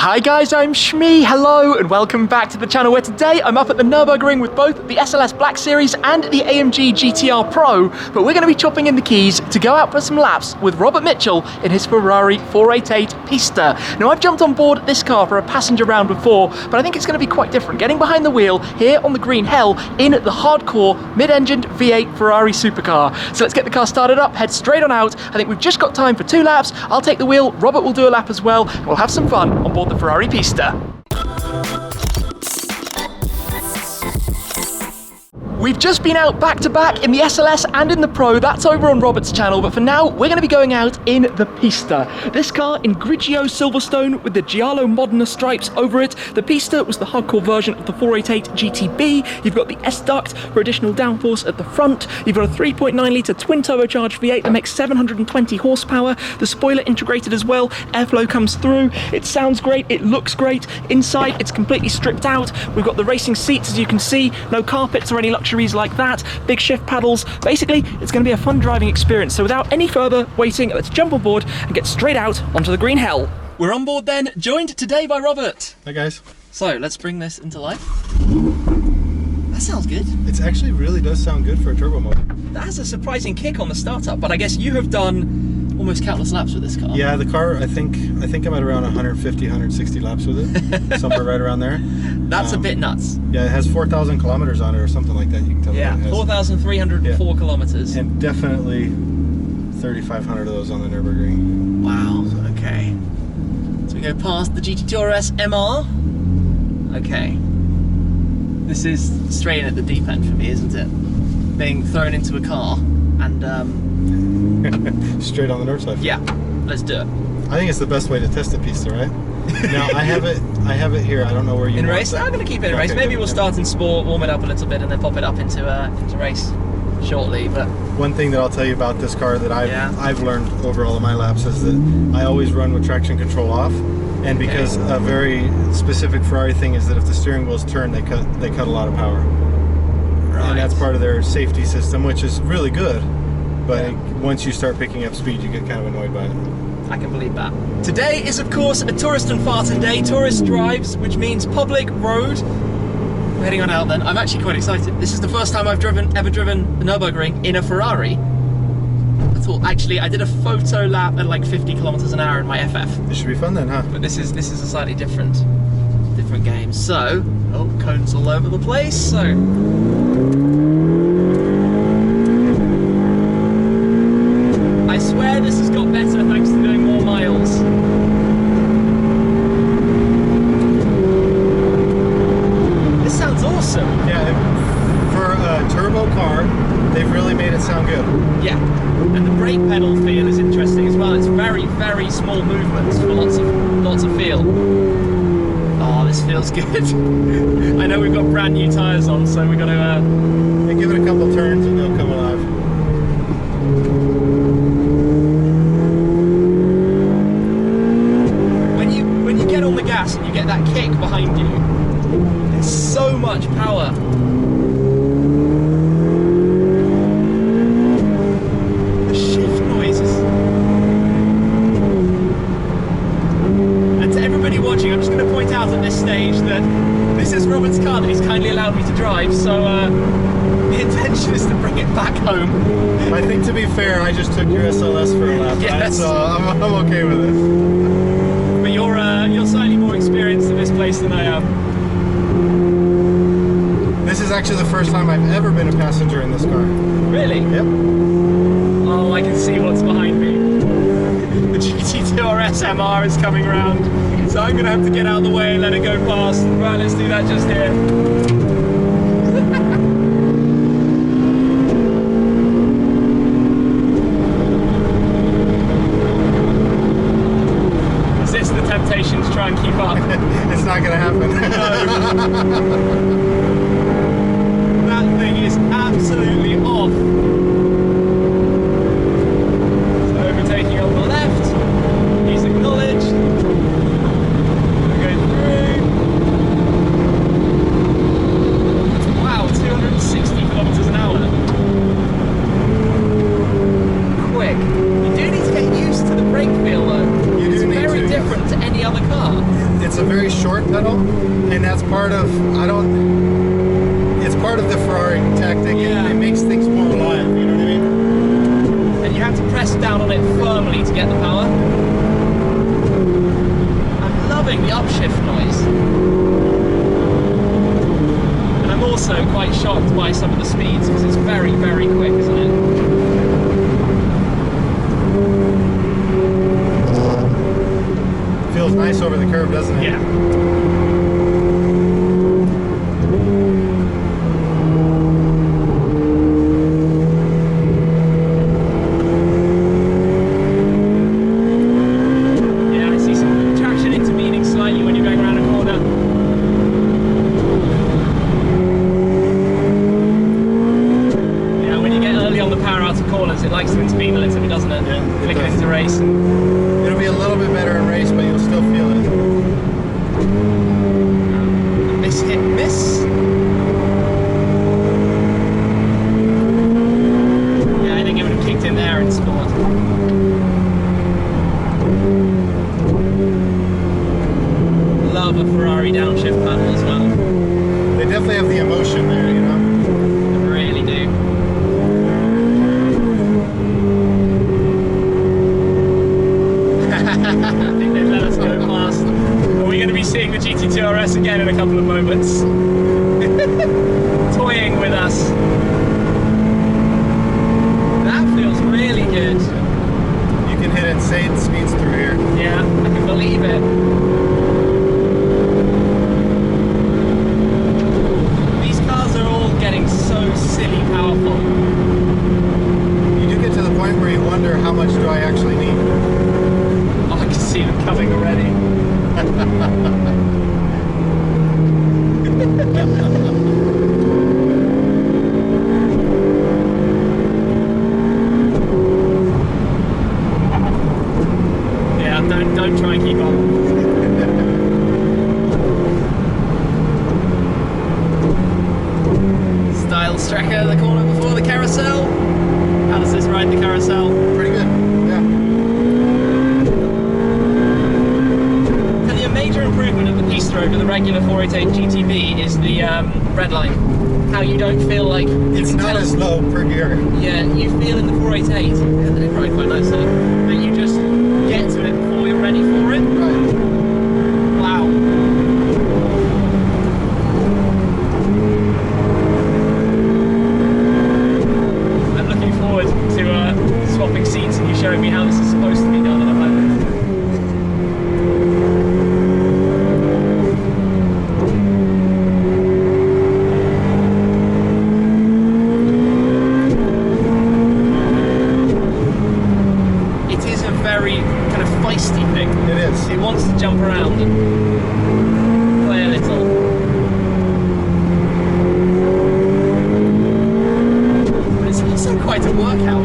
Hi guys, I'm Shmee, hello and welcome back to the channel where today I'm up at the Nurburgring with both the SLS Black Series and the AMG GTR Pro, but we're going to be chopping in the keys to go out for some laps with Robert Mitchell in his Ferrari 488 Pista. Now I've jumped on board this car for a passenger round before, but I think it's going to be quite different, getting behind the wheel here on the green hell in the hardcore mid-engined V8 Ferrari supercar. So let's get the car started up, head straight on out. I think we've just got time for 2 laps. I'll take the wheel, Robert will do a lap as well, and we'll have some fun on board the FERRARI Pista. We've just been out back to back in the SLS and in the Pro. That's over on Robert's channel, but for now we're going to be going out in the Pista. This car in Grigio Silverstone with the Giallo Modena stripes over it. The Pista was the hardcore version of the 488 GTB. You've got the s-duct for additional downforce at the front. You've got a 3.9 litre twin turbocharged V8 that makes 720 horsepower. The spoiler integrated as well. Airflow comes through. It sounds great. It looks great. Inside it's completely stripped out. We've got the racing seats, as you can see. No carpets or any luxuries like that, big shift paddles. Basically, it's going to be a fun driving experience. So without any further waiting, let's jump on board and get straight out onto the green hell. We're on board then, joined today by Robert. Hi guys. So let's bring this into life. That sounds good. It actually really does sound good for a turbo motor. That has a surprising kick on the startup, but I guess you have done almost countless laps with this car. Yeah, the car, I think I'm at around 150, 160 laps with it. Somewhere right around there. That's a bit nuts. Yeah, it has 4,000 kilometers on it or something like that. You can tell. Yeah, 4,304 kilometers. And definitely 3,500 of those on the Nurburgring. Wow, okay. So we go past the GT2 RS MR. Okay. This is straight in at the deep end for me, isn't it? Being thrown into a car and straight on the Nordschleife. Yeah, let's do it. I think it's the best way to test a Pista, right? Now I have it here. I don't know where you in race. I'm going to keep it in race. Maybe we'll start in sport, warm it up a little bit, and then pop it up into race shortly. But one thing that I'll tell you about this car that I've learned over all of my laps is that I always run with traction control off, and because a very specific Ferrari thing is that if the steering wheels turn, they cut a lot of power. Right. And that's part of their safety system, which is really good. But once you start picking up speed, you get kind of annoyed by it. I can believe that. Today is, of course, a Touristenfahrten day, tourist drives, which means public road. We're heading on out then. I'm actually quite excited. This is the first time I've ever driven the Nürburgring in a Ferrari. I did a photo lap at like 50 kilometers an hour in my FF. This should be fun then, huh? But this is a slightly different game. So, cones all over the place. So. I swear this has got better thanks to doing more miles. This sounds awesome. Yeah, for a turbo car, they've really made it sound good. Yeah, and the brake pedal feel is interesting as well. It's very, very small movements for lots of feel. Oh, this feels good. I know we've got brand new tyres on, so we've got to give it a couple turns and they'll come alive. When you get on the gas and you get that kick behind you, there's so much power. The shift noises. And to everybody watching, I'm just going to point out at this stage that this is Robert's car that he's kindly allowed me to drive, so the intention is to bring it back home. I think, to be fair, I just took your SLS for a lap, right? So I'm okay with it. But you're slightly more experienced in this place than I am. This is actually the first time I've ever been a passenger in this car. Really? Yep. Oh, I can see what's behind me. The GT2 RS MR is coming around, so I'm going to have to get out of the way and let it go past. Right, let's do that just here. Temptation to try and keep up. It's not going to happen. No. That thing is absolutely off. So overtaking on the left. He's acknowledged. We're going through. Wow, 260 kilometers an hour. Quick. You do need to get used to the brake feel though. It's very different to any other car. it's a very short pedal, and that's part of it's part of the Ferrari tactic. Yeah. It makes things more alive. You know what I mean? And you have to press down on it firmly to get the power. I'm loving the upshift noise. And I'm also quite shocked by some of the speeds because it's very, very quick, isn't it? Feels nice over the curve, doesn't it? Yeah. It likes to intervene a little bit, doesn't it? Yeah, it Flicker does. into race. It'll be a little bit better in race, but you'll still feel it. Miss, hit, miss. Yeah, I think it would have kicked in there and scored. Love a Ferrari downshift pedal as well. They definitely have the emotion there, you know? They really do. I think they've let us go past. Are we going to be seeing the GT2 RS again in a couple of moments? Toying with us. That feels really good. You can hit insane speeds through here. Yeah, I can believe it. These cars are all getting so silly powerful. You do get to the point where you wonder, how much do I actually need? I can see them coming already. Yeah, don't try and keep up. Style Stracker, the corner before the carousel. How does this ride the carousel? Pretty good, yeah. Major improvement of the Pista over the regular 488 GTB is the red line. How you don't feel like It's not as low per gear. Yeah, you feel in the 488, and they ride quite nicely, that you just get to it before you're ready for it. Right. Wow. I'm looking forward to swapping seats and you showing me how this is supposed to be done in a moment. It is. It wants to jump around and play a little. But it's also quite a workout.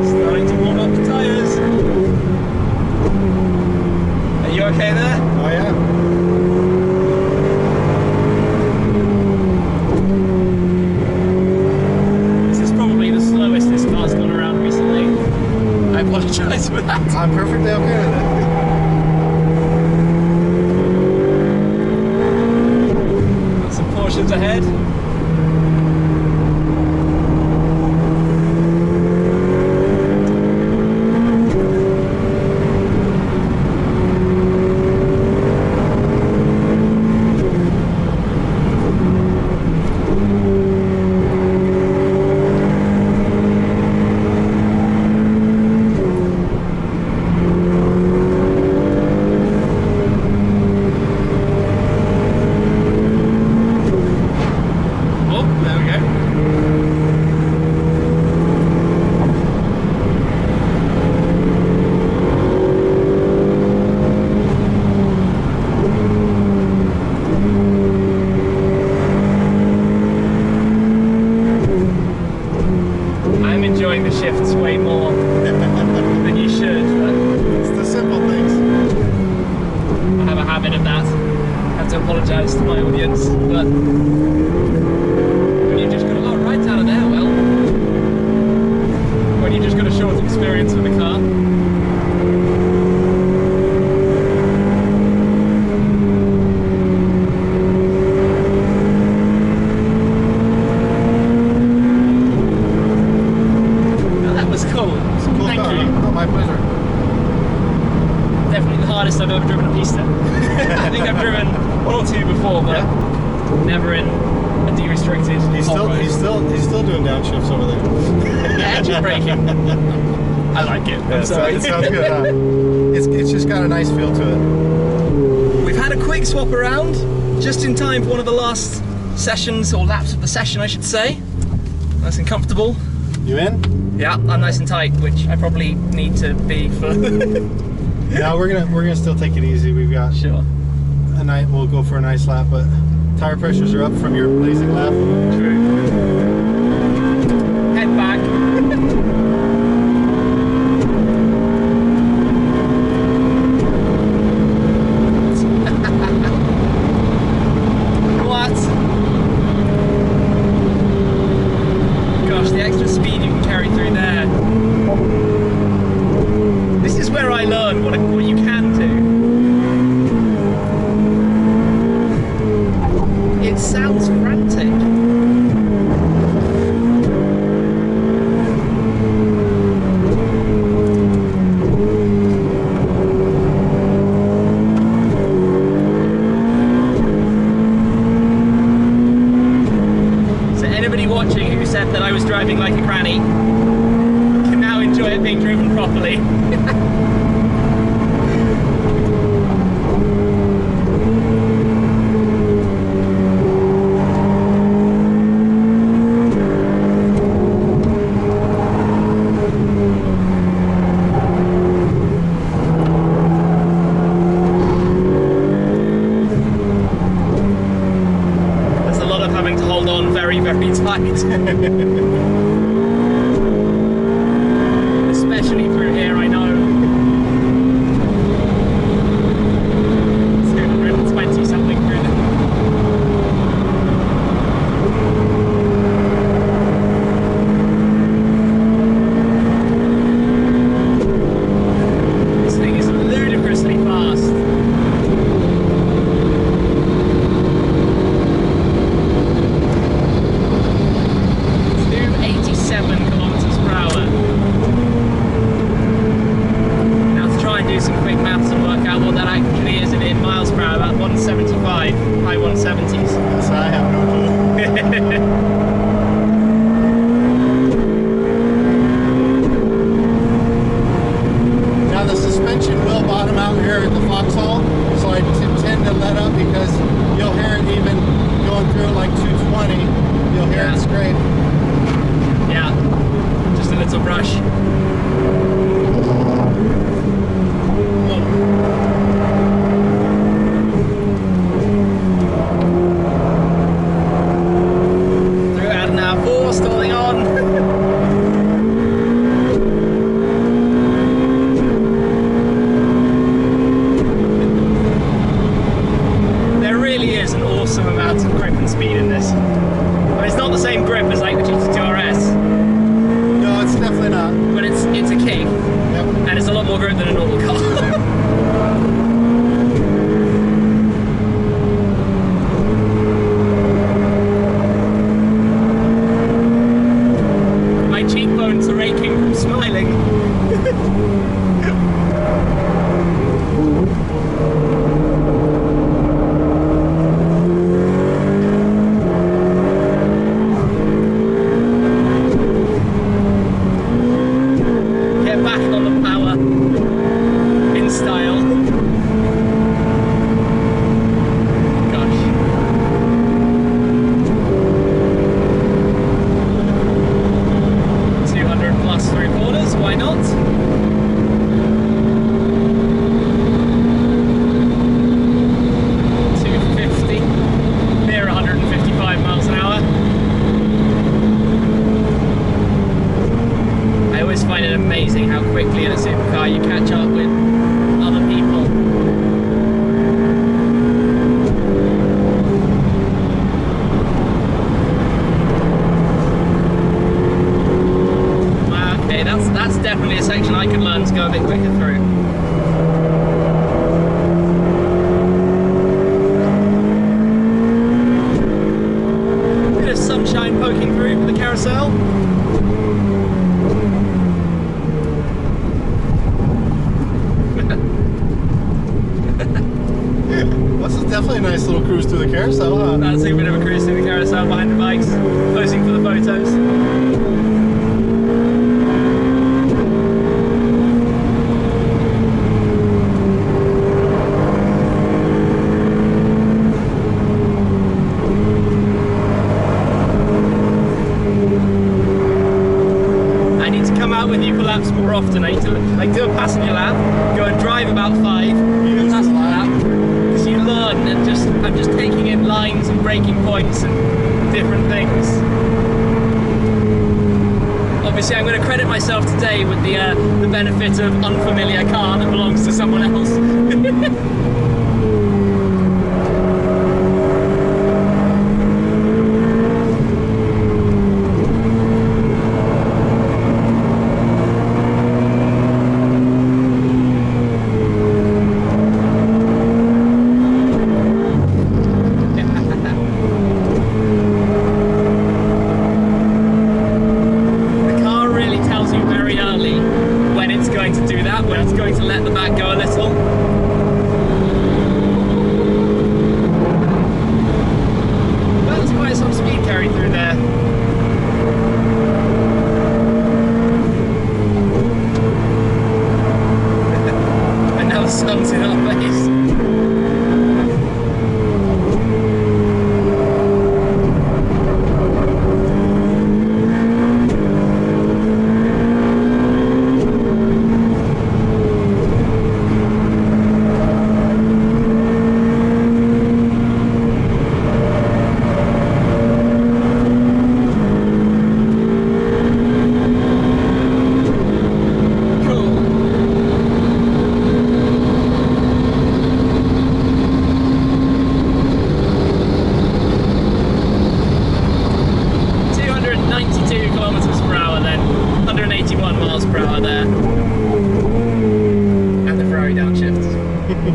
Starting to warm up the tyres. Are you okay there? Oh yeah. This is probably the slowest this car's gone around recently. I apologise for that. I'm perfectly okay with it. Got some Porsches ahead. shifts way more than you should. But it's the simple things. I have a habit of that. I have to apologise to my audience, but when you've just got a lot of rides out of there, well, when you've just got a short experience with the car. definitely the hardest I've ever driven a pista. I think I've driven one or two before, but never in a de-restricted. He's still doing downshifts over there. Engine braking. I like it. I'm sorry. It sounds good. Huh? It's just got a nice feel to it. We've had a quick swap around, just in time for one of the last sessions, or laps of the session, I should say. Nice and comfortable. You in? Yeah, I'm nice and tight, which I probably need to be for. Yeah, we're gonna still take it easy. We've got Sure. a night. We'll go for a nice lap, but tire pressures are up from your blazing lap. True. Head back. What? Gosh, the extra speed you can carry through there. This is where I learn what you can do. It sounds frantic. So anybody watching who said that I was driving like a granny can now enjoy it being driven properly. There's a lot of having to hold on very, very tight. Especially through here, I know. 220 something through the... This thing is ludicrously fast. It's not the same grip as like the GT2 RS. No, it's definitely not. But it's a kick. definitely a nice little cruise through the carousel, huh? That's a bit of a cruise through the carousel behind the bikes, posing for the photos. More often. I need to like do a passenger lap, go and drive about 5, do a passenger lap, because you learn and I'm just taking in lines and braking points and different things. Obviously I'm going to credit myself today with the benefit of unfamiliar car that belongs to someone else.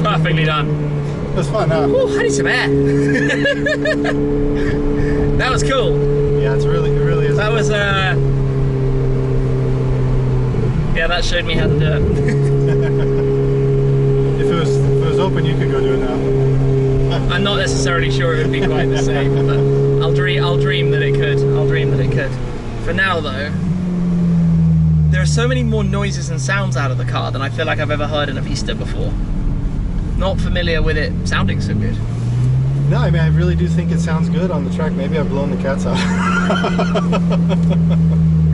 Perfectly done. It was fun, huh? Ooh, I need some air. That was cool. Yeah, it really is. That was yeah, that showed me how to do it. If it was open, you could go do it now. I'm not necessarily sure it would be quite the same, but I'll dream that it could. I'll dream that it could. For now, though, there are so many more noises and sounds out of the car than I feel like I've ever heard in a Pista before. Not familiar with it sounding so good. No, I mean, I really do think it sounds good on the track. Maybe I've blown the cat's out.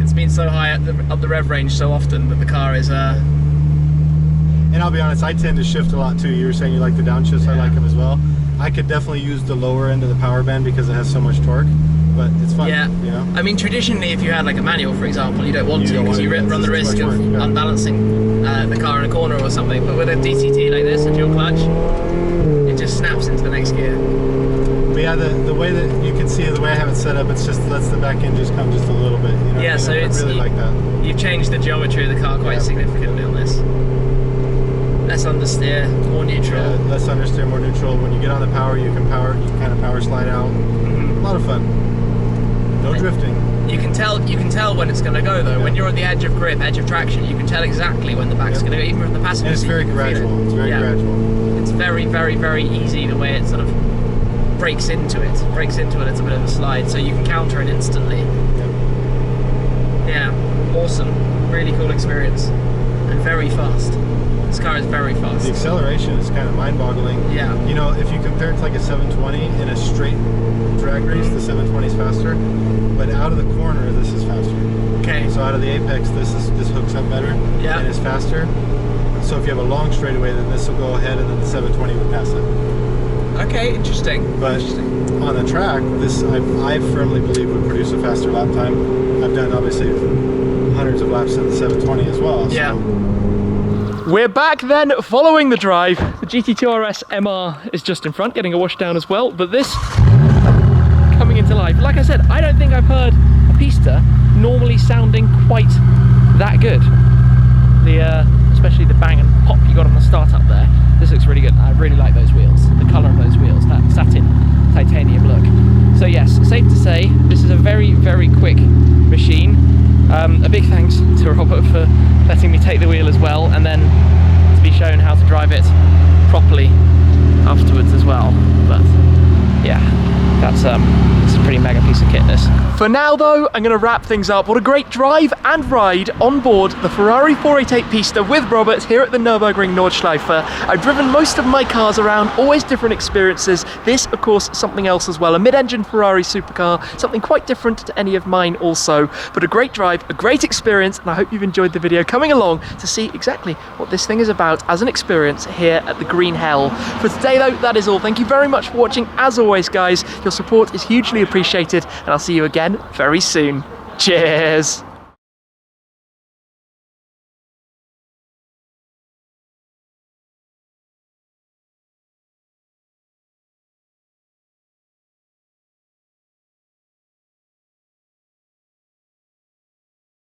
It's been so high up the rev range so often that the car is And I'll be honest, I tend to shift a lot too. You were saying you like the downshifts, yeah. I like them as well. I could definitely use the lower end of the power band because it has so much torque, but it's fun. Yeah, you know? I mean, traditionally, if you had like a manual, for example, you don't want to because you run the risk of unbalancing the car in a corner or something. But with a DCT like this, a dual clutch, it just snaps into the next gear. But yeah, the way that you can see the way I have it set up, it's just lets the back end just come just a little bit. You know? Yeah, so I really like that. You've changed the geometry of the car quite significantly on this. Less understeer, more neutral. Yeah, less understeer, more neutral. When you get on the power, you can kind of power slide out. A lot of fun. No drifting. You can tell when it's going to go though. Yeah. When you're at the edge of grip, edge of traction, you can tell exactly when the back's going to go, even from the passenger seat. And it's very gradual. It's very gradual. It's very, very, very easy the way it sort of breaks into it. Breaks into a little bit of a slide, so you can counter it instantly. Yeah, awesome. Really cool experience. And very fast. This car is very fast. The acceleration is kind of mind-boggling. Yeah. You know, if you compare it to like a 720 in a straight drag race, the 720 is faster. But out of the corner, this is faster. Okay. So out of the apex, this hooks up better. Yeah. And is faster. So if you have a long straightaway, then this will go ahead, and then the 720 would pass it. Okay, interesting. But on the track, this I firmly believe would produce a faster lap time. I've done obviously hundreds of laps in the 720 as well. Yeah. So. We're back then, following the drive. The GT2 RS MR is just in front, getting a wash down as well, but this coming into life. Like I said, I don't think I've heard a Pista normally sounding quite that good. Especially the bang and pop you got on the start up there. This looks really good. I really like those wheels, the colour of those wheels, that satin titanium look. So yes, safe to say, this is a very, very quick machine. A big thanks to Robert for letting me take the wheel as well, and then to be shown how to drive it properly afterwards as well. But yeah, that's it's a pretty mega piece of kit, this. For now though, I'm going to wrap things up. What a great drive and ride on board the Ferrari 488 Pista with Robert here at the Nürburgring Nordschleife. I've driven most of my cars around, always different experiences. This, of course, something else as well. A mid-engine Ferrari supercar, something quite different to any of mine also. But a great drive, a great experience, and I hope you've enjoyed the video coming along to see exactly what this thing is about as an experience here at the Green Hell. For today though, that is all. Thank you very much for watching. As always, guys, your support is hugely appreciated, and I'll see you again very soon. Cheers!